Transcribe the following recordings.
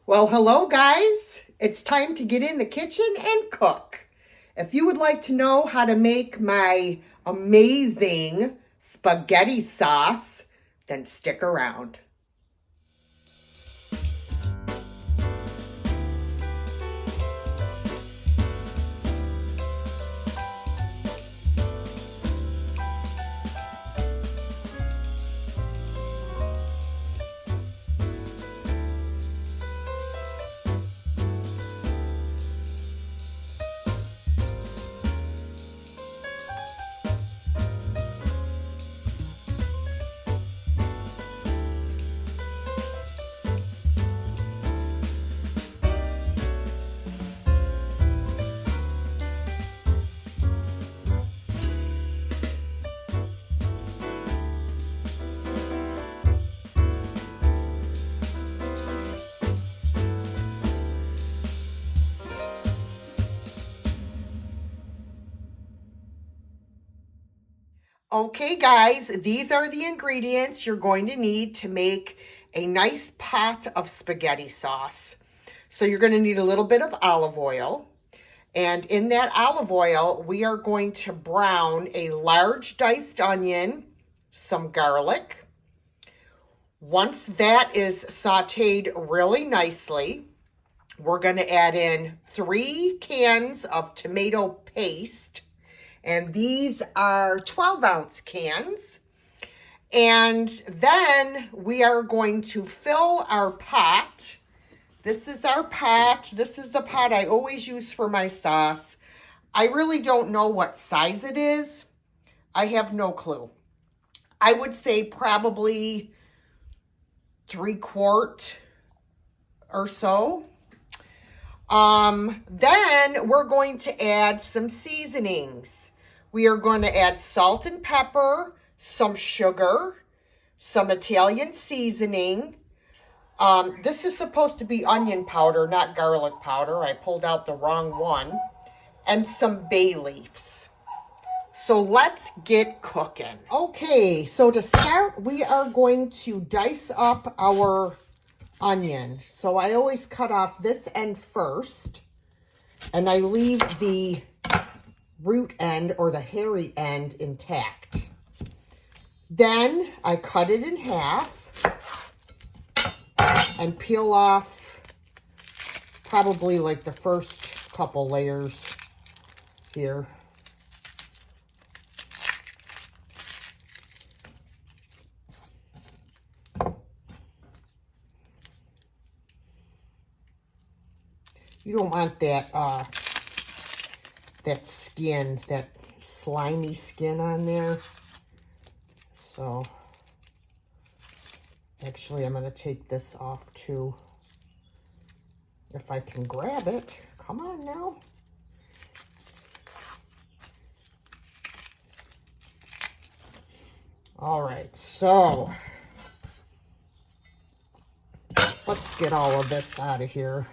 Well, hello guys. It's time to get in the kitchen and cook. If you would like to know how to make my amazing spaghetti sauce, then stick around. Okay guys, these are the ingredients you're going to need to make a nice pot of spaghetti sauce. So you're going to need a little bit of olive oil. And in that olive oil, we are going to brown a large diced onion, some garlic. Once that is sauteed really nicely, we're going to add in 3 cans of tomato paste. And these are 12-ounce cans. And then we are going to fill our pot. This is our pot. This is the pot I always use for my sauce. I really don't know what size it is. I have no clue. I would say probably 3/4 or so. Then we're going to add some seasonings. We are going to add salt and pepper, some sugar, some Italian seasoning. This is supposed to be onion powder, not garlic powder. I pulled out the wrong one. And some bay leaves. So let's get cooking. Okay, so to start, we are going to dice up our onion. So I always cut off this end first, and I leave the root end or the hairy end intact. Then I cut it in half and peel off probably like the first couple layers here. You don't want that that skin, that slimy skin on there. So actually I'm going to take this off too. If I can grab it. Come on now. All right, so let's get all of this out of here.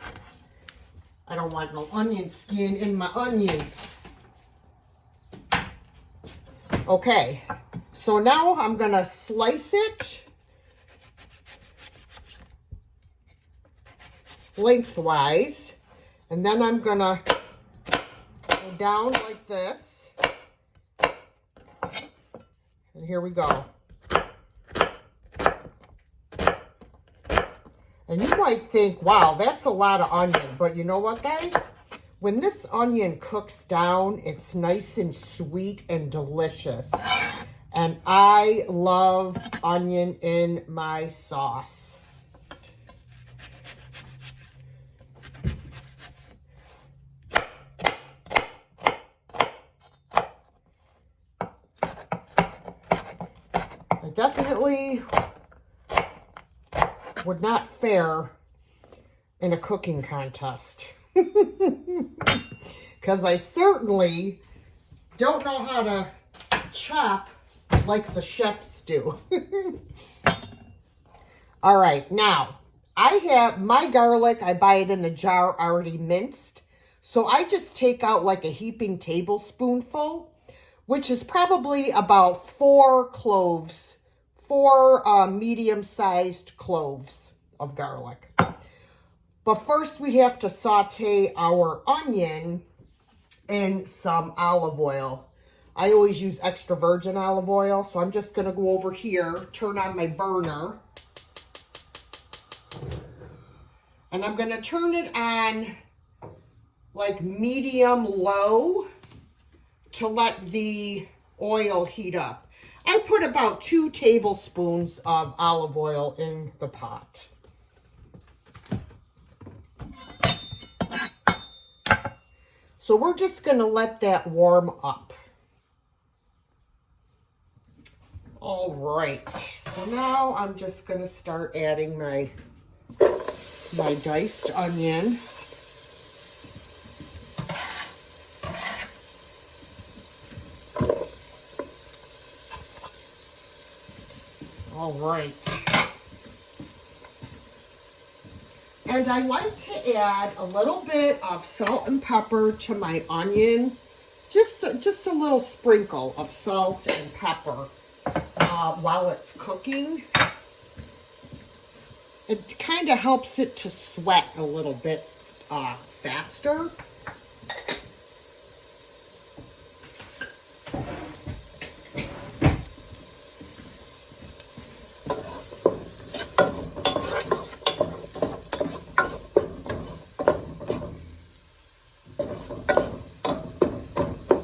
I don't want no onion skin in my onions. Okay, so now I'm going to slice it lengthwise, and then I'm going to go down like this. And here we go. And you might think, wow, that's a lot of onion. But you know what, guys? When this onion cooks down, it's nice and sweet and delicious. And I love onion in my sauce. I definitely would not fare in a cooking contest. Because I certainly don't know how to chop like the chefs do. All right, now I have my garlic. I buy it in the jar already minced. So I just take out like a heaping tablespoonful, which is probably about 4 cloves, 4 medium-sized cloves of garlic. But first we have to saute our onion in some olive oil. I always use extra virgin olive oil, so I'm just going to go over here, turn on my burner. And I'm going to turn it on like medium low to let the oil heat up. I put about 2 tablespoons of olive oil in the pot. So we're just going to let that warm up. All right, so now I'm just going to start adding my diced onion. All right. And I like to add a little bit of salt and pepper to my onion. Just a little sprinkle of salt and pepper while it's cooking. It kind of helps it to sweat a little bit faster.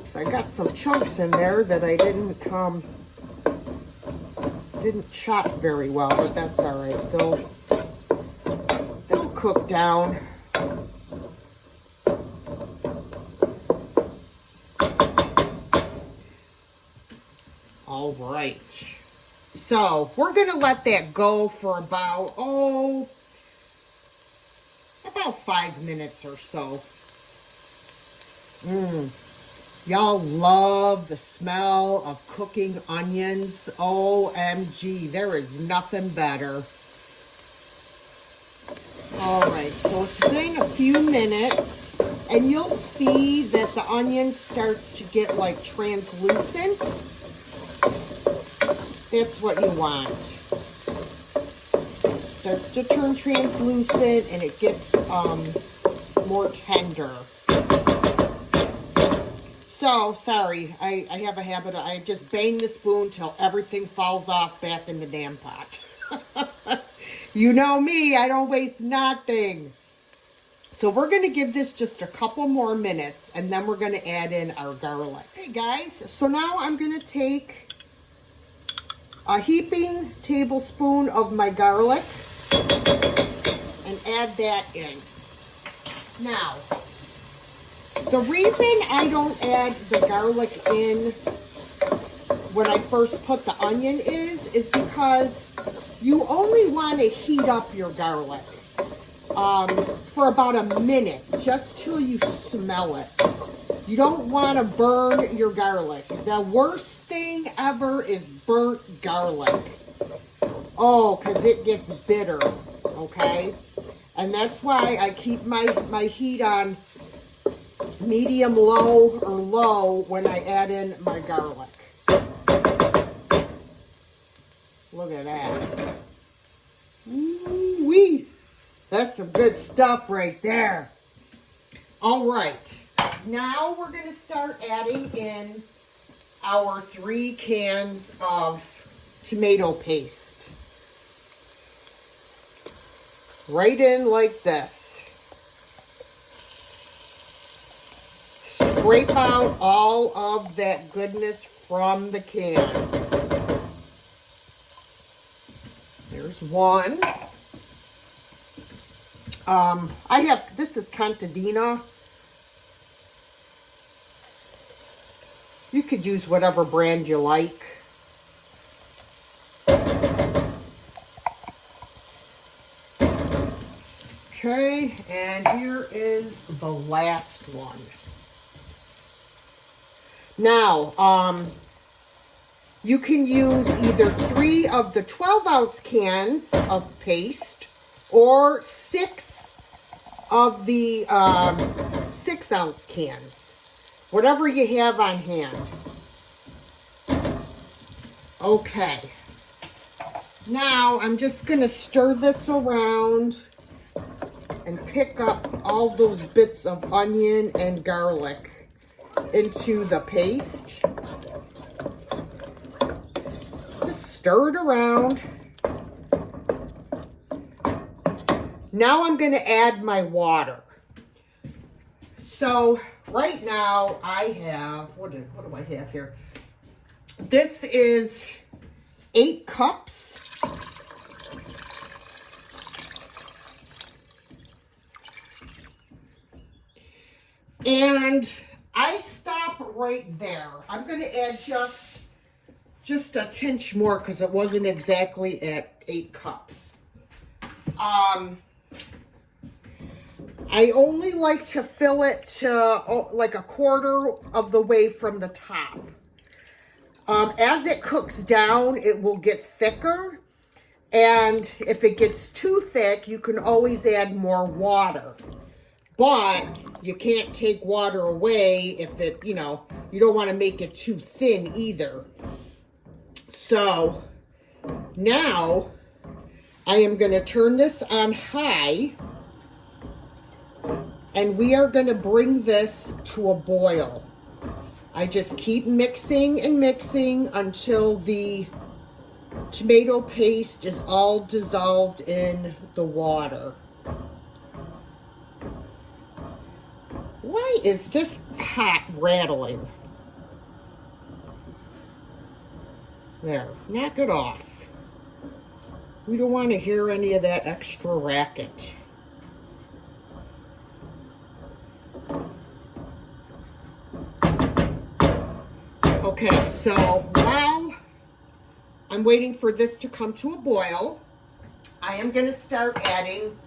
So I got some chunks in there that I didn't chop very well, but that's all right. They'll cook down. All right. So we're going to let that go for about 5 minutes or so. Y'all love the smell of cooking onions. OMG, there is nothing better. All right, so it's been a few minutes, and you'll see that the onion starts to get like translucent. That's what you want. Starts to turn translucent, and it gets more tender. So, sorry, I have a habit of, I just bang the spoon till everything falls off back in the damn pot. You know me, I don't waste nothing. So we're going to give this just a couple more minutes, and then we're going to add in our garlic. Hey guys, so now I'm going to take a heaping tablespoon of my garlic and add that in. Now, the reason I don't add the garlic in when I first put the onion is because you only want to heat up your garlic for about a minute, just till you smell it. You don't want to burn your garlic. The worst thing ever is burnt garlic. Oh, because it gets bitter, okay? And that's why I keep my heat on medium low or low when I add in my garlic. Look at that. Ooh-wee. That's some good stuff right there. All right. Now we're going to start adding in our 3 cans of tomato paste. Right in like this. Scrape out all of that goodness from the can. There's one. This is Contadina. You could use whatever brand you like. Okay, and here is the last one. Now, you can use either 3 of the 12-ounce cans of paste or 6 of the 6-ounce cans. Whatever you have on hand. Okay. Now, I'm just going to stir this around and pick up all those bits of onion and garlic into the paste. Just stir it around. Now I'm going to add my water. So right now I have, what do I have here? This is 8 cups. And I stop right there. I'm going to add just a tinge more because it wasn't exactly at 8 cups. I only like to fill it to like a quarter of the way from the top. As it cooks down, it will get thicker. And if it gets too thick, you can always add more water. But you can't take water away if it, you don't want to make it too thin either. So now I am going to turn this on high. And we are going to bring this to a boil. I just keep mixing and mixing until the tomato paste is all dissolved in the water. Why is this pot rattling? There, knock it off. We don't want to hear any of that extra racket. Okay, so while I'm waiting for this to come to a boil, I am going to start adding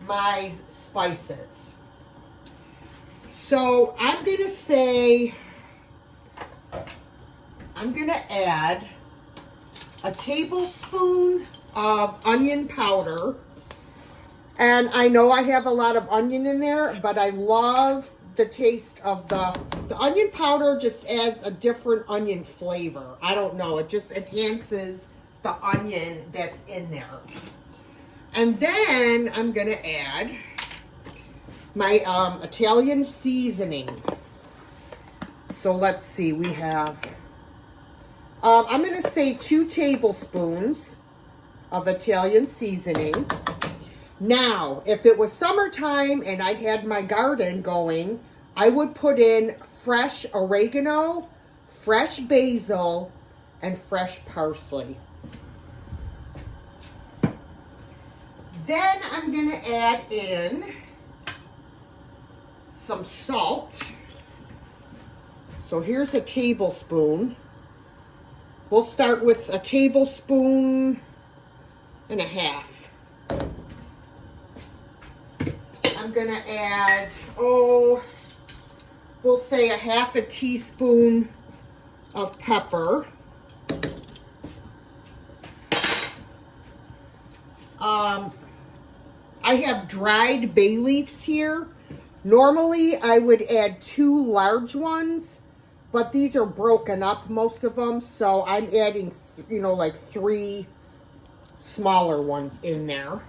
my spices. So I'm going to add a tablespoon of onion powder. And I know I have a lot of onion in there, but I love the taste of the onion powder. Just adds a different onion flavor. I don't know, it just enhances the onion that's in there. And then I'm gonna add my Italian seasoning. So let's see, we have, I'm gonna say 2 tablespoons of Italian seasoning. Now, if it was summertime and I had my garden going, I would put in fresh oregano, fresh basil, and fresh parsley. Then I'm going to add in some salt. So here's a tablespoon. We'll start with a tablespoon and a half. I'm going to add, we'll say a half a teaspoon of pepper. I have dried bay leaves here. Normally I would add 2 large ones, but these are broken up, most of them, so I'm adding, like 3 smaller ones in there.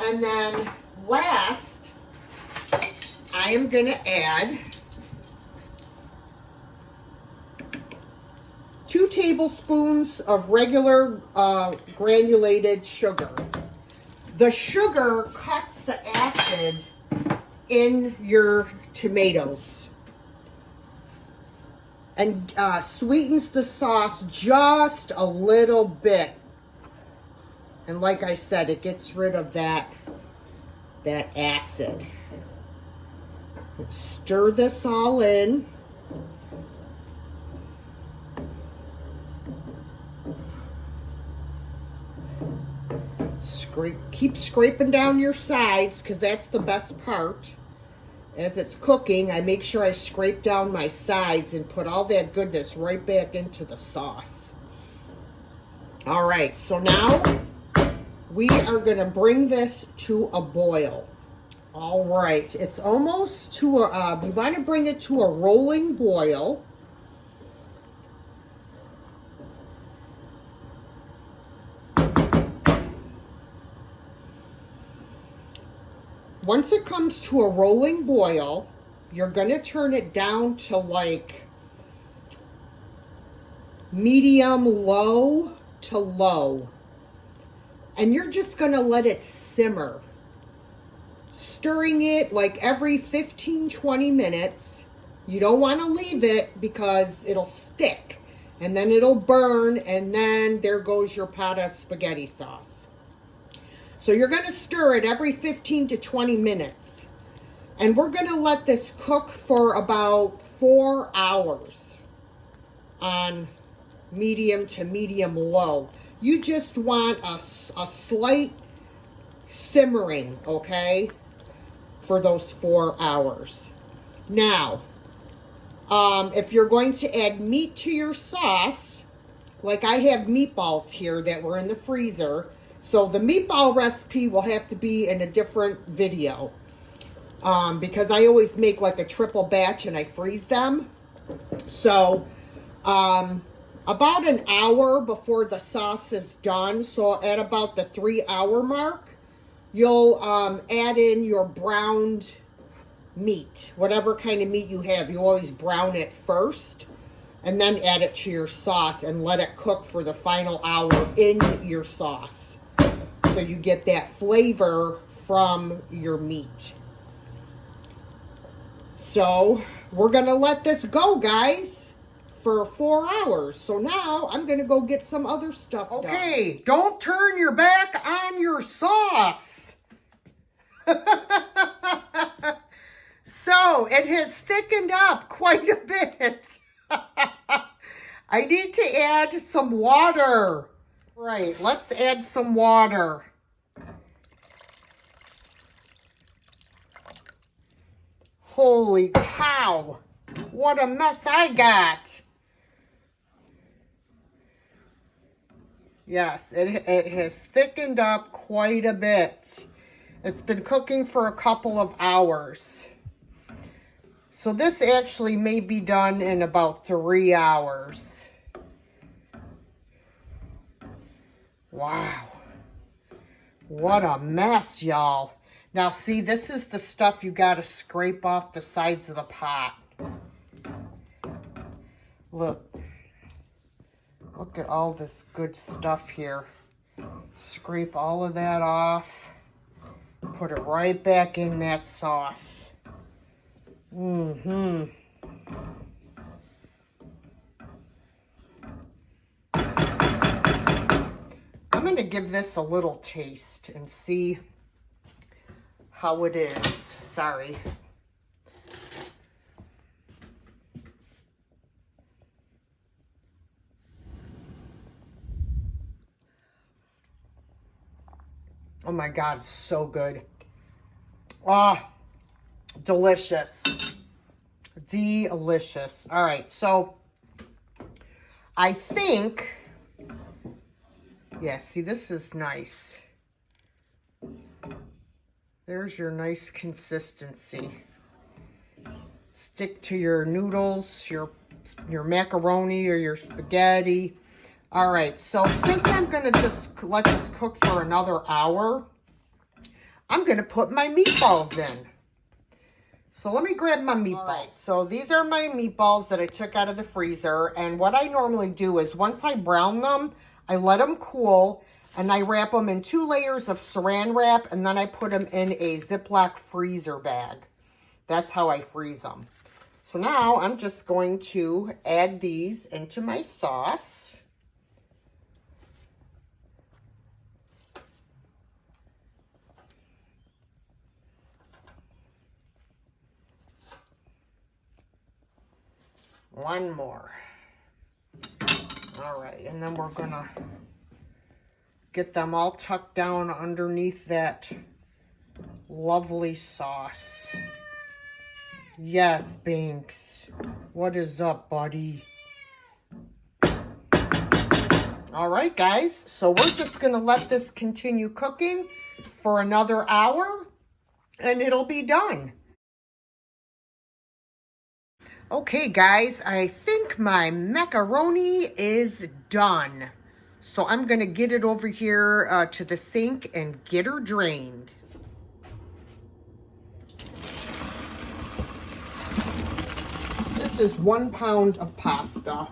And then last, I am going to add 2 tablespoons of regular granulated sugar. The sugar cuts the acid in your tomatoes and sweetens the sauce just a little bit. And like I said, it gets rid of that acid. Stir this all in. Keep scraping down your sides because that's the best part. As it's cooking, I make sure I scrape down my sides and put all that goodness right back into the sauce. All right, so now we are going to bring this to a boil. All right, it's almost to a, you want to bring it to a rolling boil. once it comes to a rolling boil, you're going to turn it down to like medium low to low. And you're just going to let it simmer. Stirring it like every 15-20 minutes. You don't want to leave it because it'll stick. And then it'll burn, and then there goes your pot of spaghetti sauce. So you're going to stir it every 15 to 20 minutes. And we're going to let this cook for about 4 hours on medium to medium low. You just want a slight simmering, okay, for those 4 hours. Now, if you're going to add meat to your sauce, like I have meatballs here that were in the freezer, so the meatball recipe will have to be in a different video, because I always make like a triple batch and I freeze them. So, about an hour before the sauce is done, so at about the 3-hour mark, you'll add in your browned meat, whatever kind of meat you have. You always brown it first and then add it to your sauce and let it cook for the final hour in your sauce, so you get that flavor from your meat. So we're gonna let this go, guys, for 4 hours. So now I'm gonna go get some other stuff done. Okay, don't turn your back on your sauce. So it has thickened up quite a bit. I need to add some water. Right, let's add some water. Holy cow, what a mess I got. Yes, it has thickened up quite a bit. It's been cooking for a couple of hours. So this actually may be done in about 3 hours. Wow. What a mess, y'all. Now see, this is the stuff you got to scrape off the sides of the pot. Look. Look at all this good stuff here. Scrape all of that off. Put it right back in that sauce. I'm going to give this a little taste and see how it is. Sorry. Oh my God, it's so good. Ah, delicious. Delicious. All right, so I think, yeah, see, this is nice. There's your nice consistency. Stick to your noodles, your macaroni or your spaghetti. All right, so since I'm going to just let this cook for another hour, I'm going to put my meatballs in. So let me grab my meatballs. Right, so these are my meatballs that I took out of the freezer. And what I normally do is once I brown them, I let them cool and I wrap them in 2 layers of saran wrap, and then I put them in a Ziploc freezer bag. That's how I freeze them. So now I'm just going to add these into my sauce. One more. All right, and then we're gonna get them all tucked down underneath that lovely sauce. Yes, Binks. What is up, buddy? All right, guys. So we're just gonna let this continue cooking for another hour, and it'll be done. Okay, guys, I think my macaroni is done. So I'm going to get it over here to the sink and get her drained. this is 1 pound of pasta.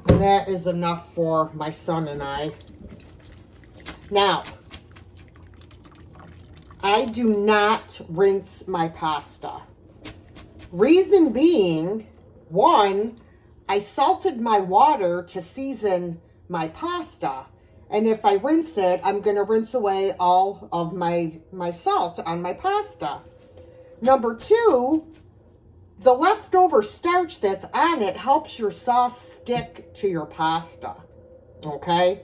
And that is enough for my son and I. Now, I do not rinse my pasta. Reason being, one, I salted my water to season my pasta. And if I rinse it, I'm going to rinse away all of my salt on my pasta. Number two, the leftover starch that's on it helps your sauce stick to your pasta. Okay?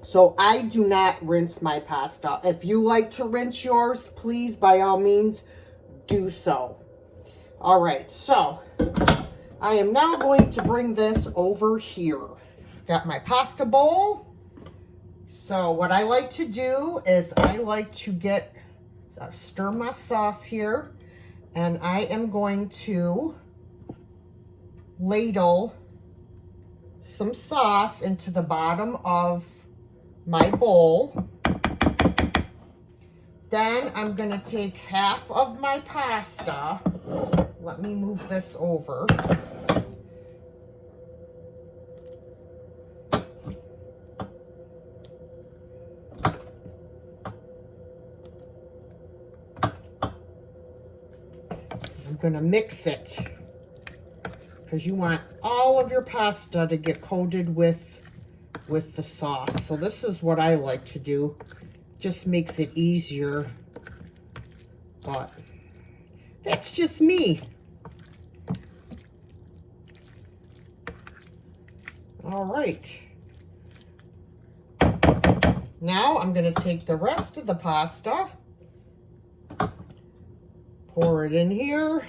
So I do not rinse my pasta. If you like to rinse yours, please, by all means, do so. All right, so I am now going to bring this over here. Got my pasta bowl. So what I like to do is I like to stir my sauce here. And I am going to ladle some sauce into the bottom of my bowl. Then I'm going to take half of my pasta. Let me move this over. I'm going to mix it because you want all of your pasta to get coated with the sauce. So this is what I like to do. Just makes it easier, but that's just me. All right. Now I'm going to take the rest of the pasta, pour it in here.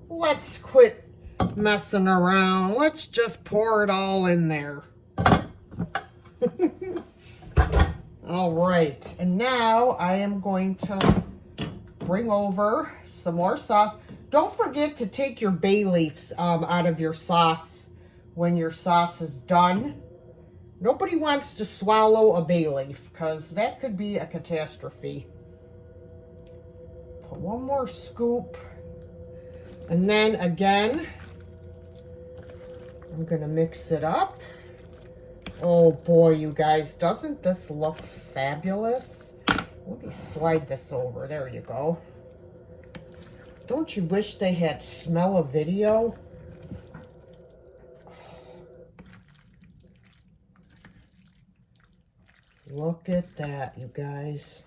Let's quit messing around. Let's just pour it all in there. All right, and now I am going to bring over some more sauce. Don't forget to take your bay leaves out of your sauce when your sauce is done. Nobody wants to swallow a bay leaf because that could be a catastrophe. Put one more scoop. And then again, I'm going to mix it up. Oh boy, you guys, doesn't this look fabulous? Let me slide this over. There you go. Don't you wish they had smell of video? Look at that, you guys.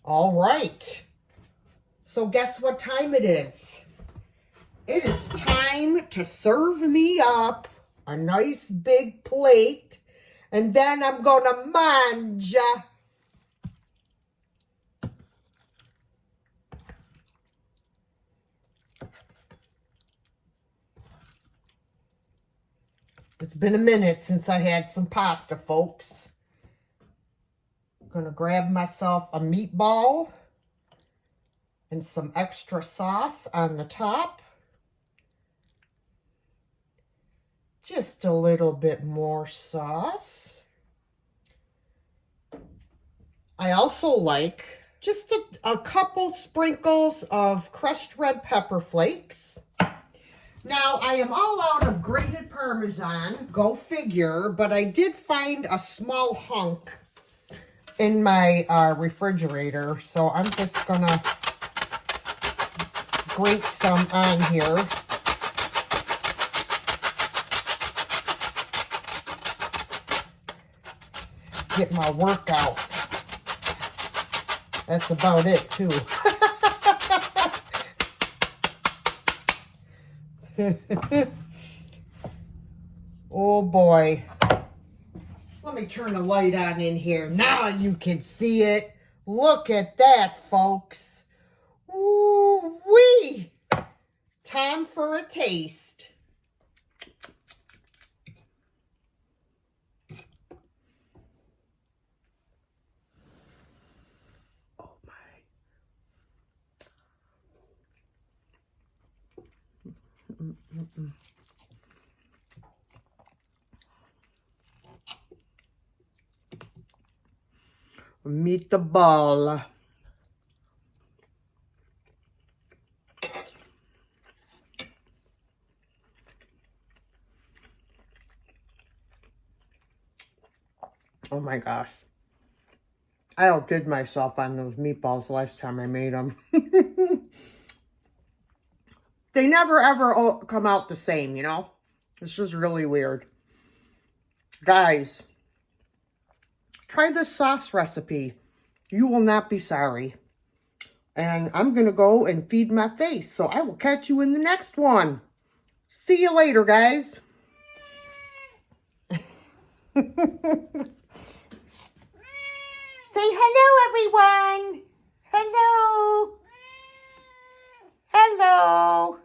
All right. So guess what time it is? It is time to serve me up a nice big plate, and then I'm gonna manja. It's been a minute since I had some pasta, folks. I'm gonna grab myself a meatball and some extra sauce on the top. Just a little bit more sauce. I also like just a couple sprinkles of crushed red pepper flakes. Now, I am all out of grated Parmesan, go figure, but I did find a small hunk in my refrigerator, so I'm just gonna grate some on here. Get my workout. That's about it, too. Oh boy. Let me turn the light on in here. Now you can see it. Look at that, folks. Ooh-wee. Time for a taste. Oh my. Meatball. Oh my gosh. I outdid myself on those meatballs last time I made them. They never ever come out the same, you know? It's just really weird. Guys, try this sauce recipe. You will not be sorry. And I'm going to go and feed my face. So I will catch you in the next one. See you later, guys. Say hello, everyone. Hello. Hello.